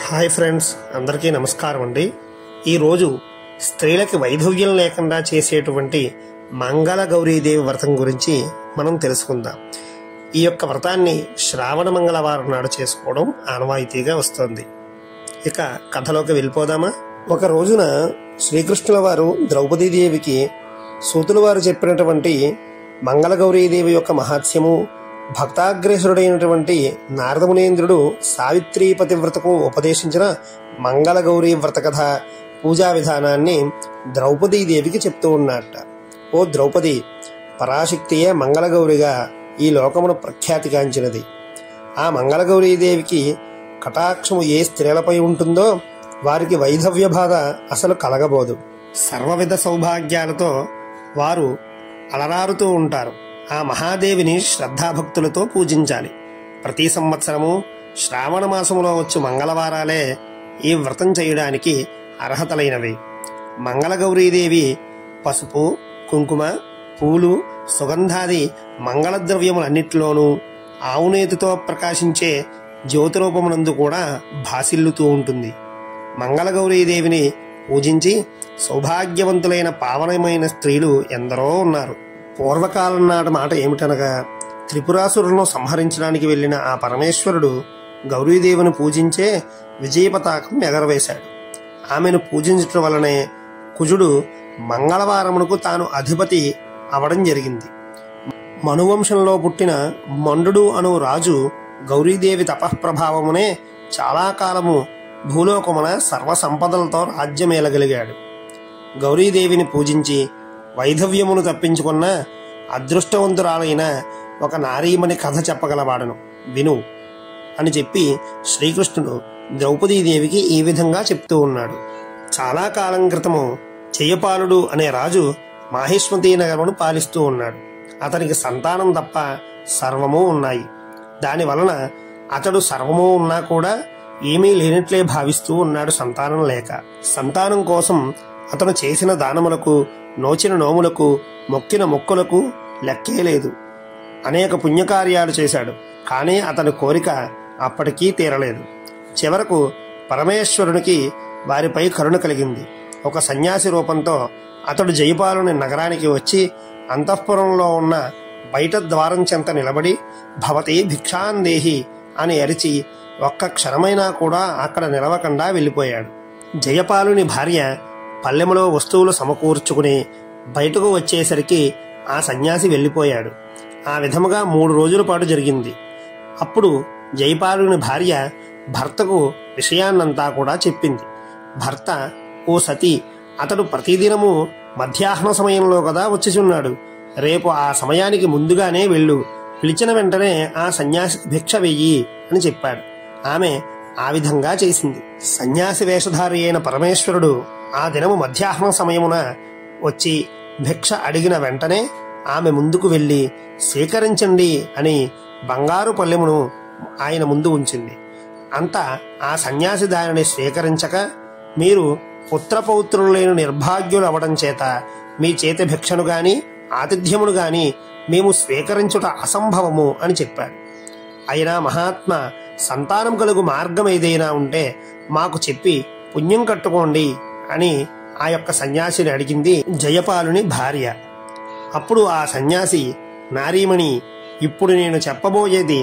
Hi friends, అందరికీ నమస్కారం అండి. ఈరోజు స్త్రీలకి వైధవ్యం లేకుండా చేసేటువంటి మంగళ గౌరీదేవి వ్రతం గురించి మనం తెలుసుకుందాం. ఈ యొక్క వ్రతాన్ని శ్రావణ మంగళవారం నాడు చేసుకోవడం ఆనవాయితీగా వస్తుంది. ఇక కథలోకి వెళ్ళిపోదామా? ఒక రోజున శ్రీకృష్ణుల వారు ద్రౌపదీదేవికి సూతుల వారు చెప్పినటువంటి మంగళ గౌరీదేవి యొక్క మహాత్స్యము, భక్తాగ్రేసురుడైనటువంటి నారదమునేంద్రుడు సావిత్రీ పతివ్రతకు ఉపదేశించిన మంగళ గౌరీ వ్రత కథ, పూజా విధానాన్ని ద్రౌపదీదేవికి చెప్తూ ఉన్నట్ట. ఓ ద్రౌపది, పరాశక్తియే మంగళగౌరిగా ఈ లోకమును ప్రఖ్యాతిగాంచినది. ఆ మంగళగౌరీదేవికి కటాక్షము ఏ స్త్రీలపై ఉంటుందో వారికి వైధవ్య బాధ అసలు కలగబోదు. సర్వవిధ సౌభాగ్యాలతో వారు అలరారుతూ ఉంటారు. ఆ మహాదేవిని శ్రద్ధాభక్తులతో పూజించాలి. ప్రతి సంవత్సరము శ్రావణ మాసములో వచ్చు మంగళవారాలే ఈ వ్రతం చేయడానికి అర్హతలైనవి. మంగళగౌరీదేవి పసుపు, కుంకుమ, పూలు, సుగంధాది మంగళద్రవ్యములన్నిటిలోనూ ఆవునేతితో ప్రకాశించే జ్యోతిరూపమునందు కూడా భాసిల్లుతూ ఉంటుంది. మంగళగౌరీదేవిని పూజించి సౌభాగ్యవంతులైన పావనమైన స్త్రీలు ఎందరో ఉన్నారు. పూర్వకాలం నాటి మాట ఏమిటనగా, త్రిపురాసురులను సంహరించడానికి వెళ్లిన ఆ పరమేశ్వరుడు గౌరీదేవిని పూజించే విజయపతాకం ఎగరవేశాడు. ఆమెను పూజించటం వలనే కుజుడు మంగళవారమునకు తాను అధిపతి అవడం జరిగింది. మనువంశంలో పుట్టిన మండు అను రాజు గౌరీదేవి తపఃప్రభావమునే చాలా కాలము భూలోకమున సర్వసంపదలతో రాజ్యమేలగలిగాడు. గౌరీదేవిని పూజించి వైధవ్యమును తప్పించుకున్న అదృష్టవంతురాలైన ఒక నారీమణి కథ చెప్పగలవాడను, విను అని చెప్పి శ్రీకృష్ణుడు ద్రౌపదీదేవికి ఈ విధంగా చెప్తూ ఉన్నాడు. చాలా కాలం క్రితము జయపాలుడు అనే రాజు మాహిష్మతీ నగరమును పాలిస్తూ ఉన్నాడు. అతనికి సంతానం తప్ప సర్వము ఉన్నాయి. దాని వలన అతడు సర్వము ఉన్నా కూడా ఏమీ లేనట్లే భావిస్తూ ఉన్నాడు సంతానం లేక. సంతానం కోసం అతను చేసిన దానములకు, నోచిన నోములకు, మొక్కిన మొక్కులకు లెక్కే లేదు. అనేక పుణ్యకార్యాలు చేశాడు, కానీ అతని కోరిక అప్పటికీ తీరలేదు. చివరకు పరమేశ్వరునికి వారిపై కరుణ కలిగింది. ఒక సన్యాసి రూపంతో అతడు జయపాలుని నగరానికి వచ్చి అంతఃపురంలో ఉన్న బయట ద్వారం చెంత నిలబడి భవతి భిక్షాందేహి అని అరిచి ఒక్క క్షణమైనా కూడా అక్కడ నిలవకుండా వెళ్ళిపోయాడు. జయపాలుని భార్య పల్లెములో వస్తువులు సమకూర్చుకుని బయటకు వచ్చేసరికి ఆ సన్యాసి వెళ్ళిపోయాడు. ఆ విధముగా 3 రోజుల పాటు జరిగింది. అప్పుడు జయపాలుని భార్య భర్తకు విషయాన్నంతా కూడా చెప్పింది. భర్త, ఓ సతీ, అతడు ప్రతిదినము మధ్యాహ్న సమయంలో కదా వచ్చిచున్నాడు. రేపు ఆ సమయానికి ముందుగానే వెళ్ళు, పిలిచిన వెంటనే ఆ సన్యాసికి భిక్ష వెయ్యి అని చెప్పాడు. ఆమె ఆ విధంగా చేసింది. సన్యాసి వేషధారి అయిన పరమేశ్వరుడు ఆ దినము మధ్యాహ్నం సమయమున వచ్చి భిక్ష అడిగిన వెంటనే ఆమె ముందుకు వెళ్లి స్వీకరించండి అని బంగారు పల్లెమును ఆయన ముందు ఉంచింది. అంతా ఆ సన్యాసి దానిని స్వీకరించక, మీరు పుత్రపౌత్రులు లేని నిర్భాగ్యులు అవడం చేత మీ చేతి భిక్షను గాని ఆతిథ్యమును గాని మేము స్వీకరించుట అసంభవము అని చెప్పాడు. అయినా మహాత్మ, సంతానం కలుగు మార్గం ఏదైనా ఉంటే మాకు చెప్పి పుణ్యం కట్టుకోండి అని ఆ యొక్క సన్యాసిని అడిగింది జయపాలుని భార్య. అప్పుడు ఆ సన్యాసి, నారీమణి, ఇప్పుడు నేను చెప్పబోయేది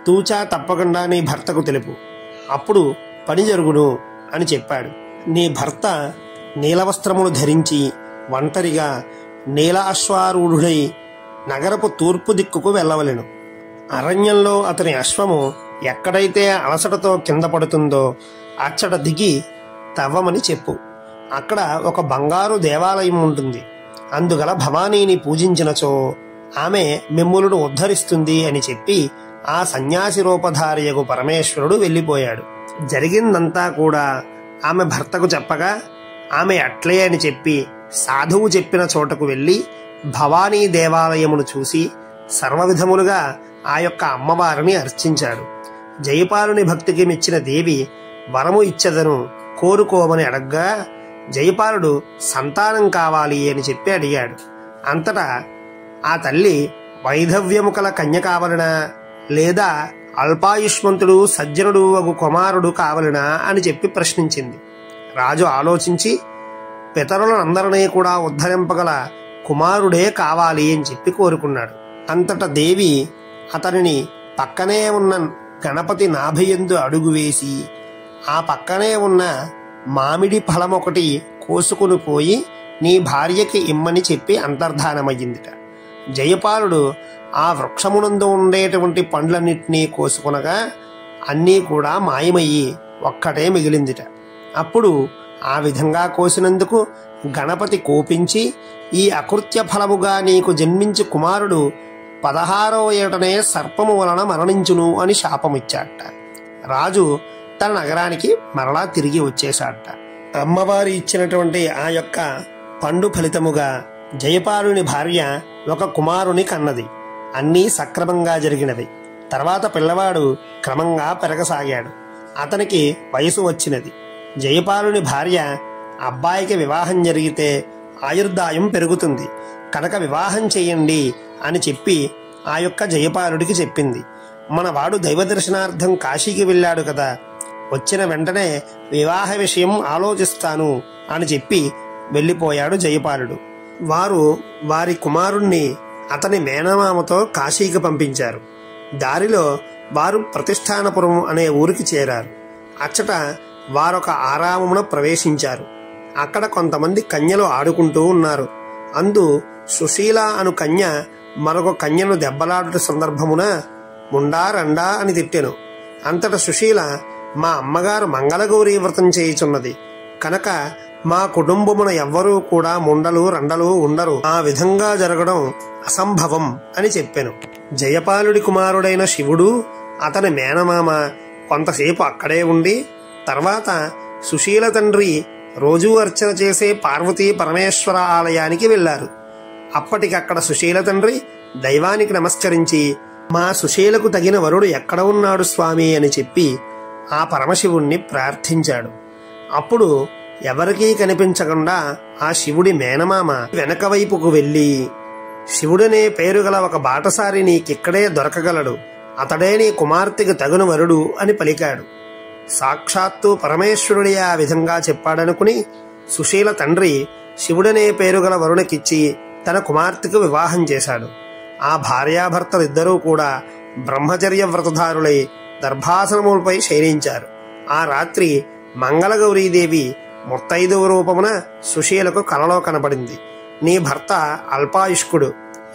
తూచా తప్పకుండా నీ భర్తకు తెలుపు, అప్పుడు పని జరుగును అని చెప్పాడు. నీ భర్త నీలవస్త్రములు ధరించి ఒంటరిగా నీల అశ్వారూఢుడై నగరపు తూర్పు దిక్కుకు వెళ్ళవలెను. అరణ్యంలో అతని అశ్వము ఎక్కడైతే అలసటతో కింద పడుతుందో అచ్చట దిగి తవ్వమని చెప్పు. అక్కడ ఒక బంగారు దేవాలయం ఉంటుంది. అందుగల భవానీని పూజించినచో ఆమె మిమ్ములను ఉద్ధరిస్తుంది అని చెప్పి ఆ సన్యాసి రూపధారియగు పరమేశ్వరుడు వెళ్ళిపోయాడు. జరిగిందంతా కూడా ఆమె భర్తకు చెప్పగా ఆమె అట్లే అని చెప్పి సాధువు చెప్పిన చోటకు వెళ్లి భవానీ దేవాలయమును చూసి సర్వవిధములుగా ఆ యొక్క అమ్మవారిని అర్చించాడు. జయపాలుని భక్తికి మెచ్చిన దేవి వరము ఇచ్చదను కోరుకోమని అడగ్గా జయపాలుడు సంతానం కావాలి అని చెప్పి అడిగాడు. అంతటా ఆ తల్లి వైధవ్యము కల కన్య కావాలనా లేదా అల్పాయుష్మంతుడు సజ్జనుడు వగు కుమారుడు కావలనా అని చెప్పి ప్రశ్నించింది. రాజు ఆలోచించి పితరులందరినీ కూడా ఉద్ధరింపగల కుమారుడే కావాలి అని చెప్పి కోరుకున్నాడు. అంతట దేవి అతనిని పక్కనే ఉన్న గణపతి నాభియందు అడుగు వేసి ఆ పక్కనే ఉన్న మామిడి ఫలం ఒకటి కోసుకుని పోయి నీ భార్యకి ఇమ్మని చెప్పి అంతర్ధానమయ్యిందిట. జయపాలుడు ఆ వృక్షమునందు ఉండేటువంటి పండ్లన్నింటినీ కోసుకునగా అన్నీ కూడా మాయమయ్యి ఒక్కటే మిగిలిందిట. అప్పుడు ఆ విధంగా కోసినందుకు గణపతి కోపించి ఈ అకృత్య ఫలముగా నీకు జన్మించి కుమారుడు 16వ ఏటనే సర్పము వలన మరణించును అని శాపమిచ్చాట. రాజు తన నగరానికి మరలా తిరిగి వచ్చేశాట. అమ్మవారు ఇచ్చినటువంటి ఆ యొక్క పండు ఫలితముగా జయపాలుని భార్య ఒక కుమారుని కన్నది. అన్నీ సక్రమంగా జరిగినవి. తర్వాత పిల్లవాడు క్రమంగా పెరగసాగాడు. అతనికి వయసు వచ్చినది. జయపాలుని భార్య అబ్బాయికి వివాహం జరిగితే ఆయుర్దాయం పెరుగుతుంది కనుక వివాహం చేయండి అని చెప్పి ఆ యొక్క జయపాలుడికి చెప్పింది. మనవాడు దైవ దర్శనార్థం కాశీకి వెళ్ళాడు కదా, వచ్చిన వెంటనే వివాహ విషయం ఆలోచిస్తాను అని చెప్పి వెళ్ళిపోయాడు జయపాలుడు. వారు వారి కుమారుణ్ణి అతని మేనమామతో కాశీకి పంపించారు. దారిలో వారు ప్రతిష్టానపురం అనే ఊరికి చేరారు. అచ్చట వారొక ఆరామమున ప్రవేశించారు. అక్కడ కొంతమంది కన్యలు ఆడుకుంటూ ఉన్నారు. అందు సుశీల అను కన్య మరొక కన్యను దెబ్బలాడుట సందర్భమున ముండా రండా అని తిట్టెను. అంతట సుశీల, మా అమ్మగారు మంగళగౌరీ వ్రతం చేయుచున్నది కనుక మా కుటుంబమున ఎవ్వరూ కూడా ముండలు రండలు ఉండరు, ఆ విధంగా జరగడం అసంభవం అని చెప్పెను. జయపాలుడి కుమారుడైన శివుడు అతని మేనమామ కొంతసేపు అక్కడే ఉండి తర్వాత సుశీల తండ్రి రోజూ అర్చన చేసే పార్వతీ పరమేశ్వర ఆలయానికి వెళ్లారు. అప్పటికక్కడ సుశీల తండ్రి దైవానికి నమస్కరించి మా సుశీలకు తగిన వరుడు ఎక్కడ ఉన్నాడు స్వామి అని చెప్పి ఆ పరమశివుణ్ణి ప్రార్థించాడు. అప్పుడు ఎవరికీ కనిపించకుండా ఆ శివుడి మేనమామ వెనక వైపుకు వెళ్లి, శివుడనే పేరు గల ఒక బాటసారి నీకిక్కడే దొరకగలడు, అతడే నీ కుమార్తెకు తగును వరుడు అని పలికాడు. సాక్షాత్తు పరమేశ్వరుడే ఆ విధంగా చెప్పాడనుకుని సుశీల తండ్రి శివుడనే పేరు గల వరుణకిచ్చి తన కుమార్తెకు వివాహం చేశాడు. ఆ భార్యాభర్తలిద్దరూ కూడా బ్రహ్మచర్య వ్రతధారులై దర్భాసనములపై శయనించారు. ఆ రాత్రి మంగళగౌరీదేవి ముత్తైదువ రూపమున సుశీలకు కలలో కనబడింది. నీ భర్త అల్పాయుష్కుడు,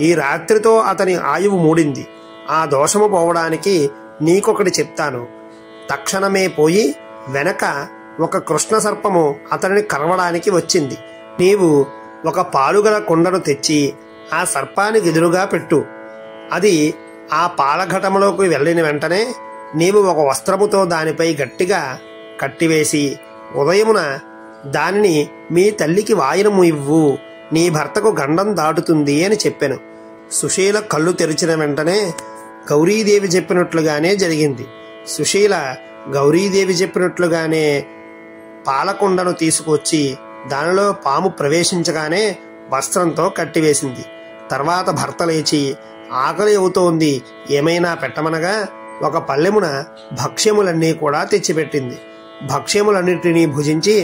ఈ రాత్రితో అతని ఆయువు మూడింది. ఆ దోషము పోవడానికి నీకొకటి చెప్తాను. తక్షణమే పోయి వెనక ఒక కృష్ణ సర్పము అతనిని కరవడానికి వచ్చింది. నీవు ఒక పాలుగల కుండను తెచ్చి ఆ సర్పానికి ఎదురుగా పెట్టు. అది ఆ పాలఘటములోకి వెళ్ళిన వెంటనే నీవు ఒక వస్త్రముతో దానిపై గట్టిగా కట్టివేసి ఉదయమున దానిని మీ తల్లికి వాయనము ఇవ్వు, నీ భర్తకు గండం దాటుతుంది అని చెప్పెను. సుశీల కళ్ళు తెరిచిన వెంటనే గౌరీదేవి చెప్పినట్లుగానే జరిగింది. సుశీల గౌరీదేవి చెప్పినట్లుగానే పాలకుండను తీసుకొచ్చి దానిలో పాము ప్రవేశించగానే వస్త్రంతో కట్టివేసింది. తర్వాత భర్త లేచి ఆకలి అవుతోంది ఏమైనా పెట్టమనగా ఒక పల్లెమున భక్ష్యములన్నీ కూడా తెచ్చిపెట్టింది. భక్ష్యములన్నిటినీ భుజించి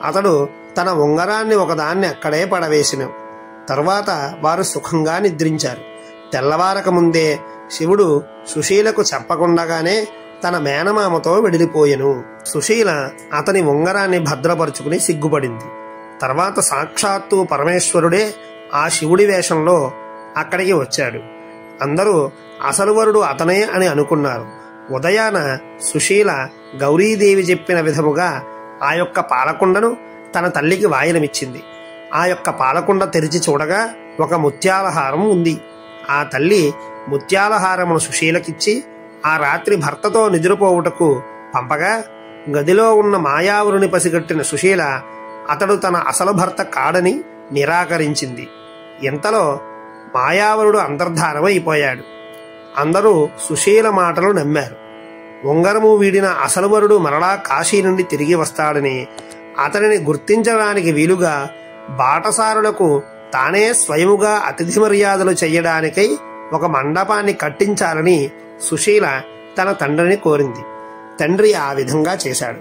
అతడు తన ఉంగరాన్ని ఒకదాన్ని అక్కడే పడవేసిన తరువాత వారు సుఖంగా నిద్రించారు. తెల్లవారక ముందే శివుడు సుశీలకు చెప్పకుండగానే తన మేనమామతో వెడిలిపోయెను. సుశీల అతని ఉంగరాన్ని భద్రపరుచుకుని సిగ్గుపడింది. తర్వాత సాక్షాత్తు పరమేశ్వరుడే ఆ శివుడి వేషంలో అక్కడికి వచ్చాడు. అందరూ అసలు వరుడు అతనే అని అనుకున్నారు. ఉదయాన సుశీల గౌరీదేవి చెప్పిన విధముగా ఆ యొక్క పాలకుండను తన తల్లికి వాయనమిచ్చింది. ఆ యొక్క పాలకుండ తెరిచి చూడగా ఒక ముత్యాలహారం ఉంది. ఆ తల్లి ముత్యాలహారమును సుశీలకిచ్చి ఆ రాత్రి భర్తతో నిద్రపోవుటకు పంపగా గదిలో ఉన్న మాయావురుని పసిగట్టిన సుశీల అతడు తన అసలు భర్త కాడని నిరాకరించింది. ఇంతలో మాయావరుడు అంతర్ధానమైపోయాడు. అందరూ సుశీల మాటలు నమ్మారు. ఉంగరము వీడిన అసలు వరుడు మరలా కాశీ నుండి తిరిగి వస్తాడని, అతనిని గుర్తించడానికి వీలుగా బాటసారులకు తానే స్వయముగా అతిథి మర్యాదలు చెయ్యడానికై ఒక మండపాన్ని కట్టించాలని సుశీల తన తండ్రిని కోరింది. తండ్రి ఆ విధంగా చేశాడు.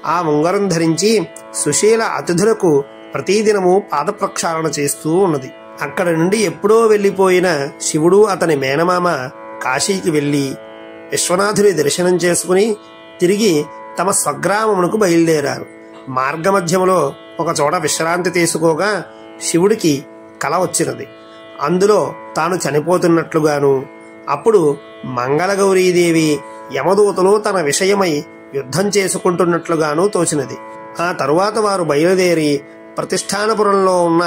ఆ ఉంగరం ధరించి సుశీల అతిథులకు ప్రతిదినము పాదప్రక్షాళన చేస్తూ ఉన్నది. అక్కడి నుండి ఎప్పుడో వెళ్లిపోయిన శివుడు అతని మేనమామ కాశీకి వెళ్లి విశ్వనాథుని దర్శనం చేసుకుని తిరిగి తమ స్వగ్రామమునకు బయలుదేరారు. మార్గమధ్యములో ఒక చోట విశ్రాంతి తీసుకోగా శివుడికి కల వచ్చినది. అందులో తాను చనిపోతున్నట్లుగాను, అప్పుడు మంగళగౌరీదేవి యమదూతలు తన విషయమై యుద్ధం చేసుకుంటున్నట్లుగాను తోచినది. ఆ తరువాత వారు బయలుదేరి ప్రతిష్టానపురంలో ఉన్న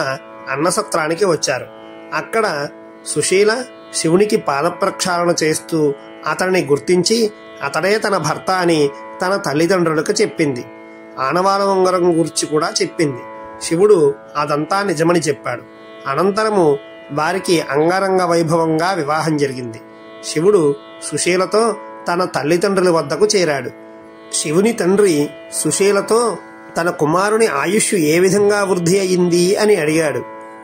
అన్నసత్రానికి వచ్చారు. అక్కడ సుశీల శివునికి పాదప్రక్షాళన చేస్తూ అతనిని గుర్తించి అతడే తన భర్త అని తన తల్లిదండ్రులకు చెప్పింది. ఆనవాల ఉంగరం గురించి కూడా చెప్పింది. శివుడు అదంతా నిజమని చెప్పాడు. అనంతరము వారికి అంగరంగ వైభవంగా వివాహం జరిగింది. శివుడు సుశీలతో తన తల్లిదండ్రుల వద్దకు చేరాడు. శివుని తండ్రి సుశీలతో తన కుమారుని ఆయుష్ ఏ విధంగా వృద్ధి అయింది అని అడిగాడు.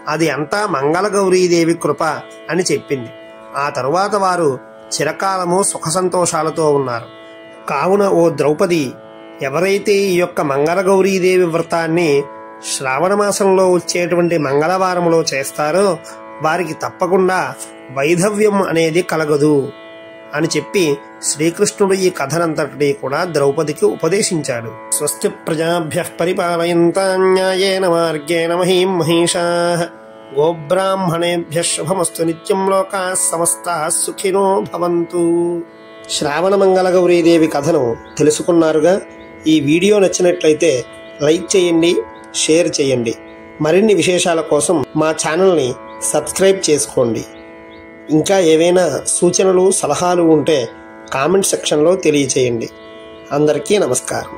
అది అంతా మంగళగౌరీదేవి కృప అని చెప్పింది. ఆ తరువాత వారు చిరకాలము సుఖ సంతోషాలతో ఉన్నారు. కావున ఓ ద్రౌపది, ఎవరైతే ఈ యొక్క మంగళగౌరీదేవి వ్రతాన్ని శ్రావణ మాసంలో వచ్చేటువంటి మంగళవారములో చేస్తారో వారికి తప్పకుండా వైధవ్యం అనేది కలగదు అని చెప్పి శ్రీకృష్ణుడు ఈ కథనంతటినీ కూడా ద్రౌపదికి ఉపదేశించాడు. స్వస్తి ప్రజాభ్యః పరిపాలయంతాం న్యాయేన మార్గేణ మహీం మహిషాః గోబ్రాహ్మణేభ్యః శుభమస్తు నిత్యం లోకాః సమస్తాః సుఖినో భవంతు. శ్రావణ మంగళగౌరీదేవి కథను తెలుసుకున్నారుగా. ఈ వీడియో నచ్చినట్లయితే లైక్ చేయండి, షేర్ చేయండి. మరిన్ని విశేషాల కోసం మా ఛానల్ని సబ్స్క్రైబ్ చేసుకోండి. ఇంకా ఏవైనా సూచనలు సలహాలు ఉంటే కామెంట్ సెక్షన్లో తెలియచేయండి. అందరికీ నమస్కారం.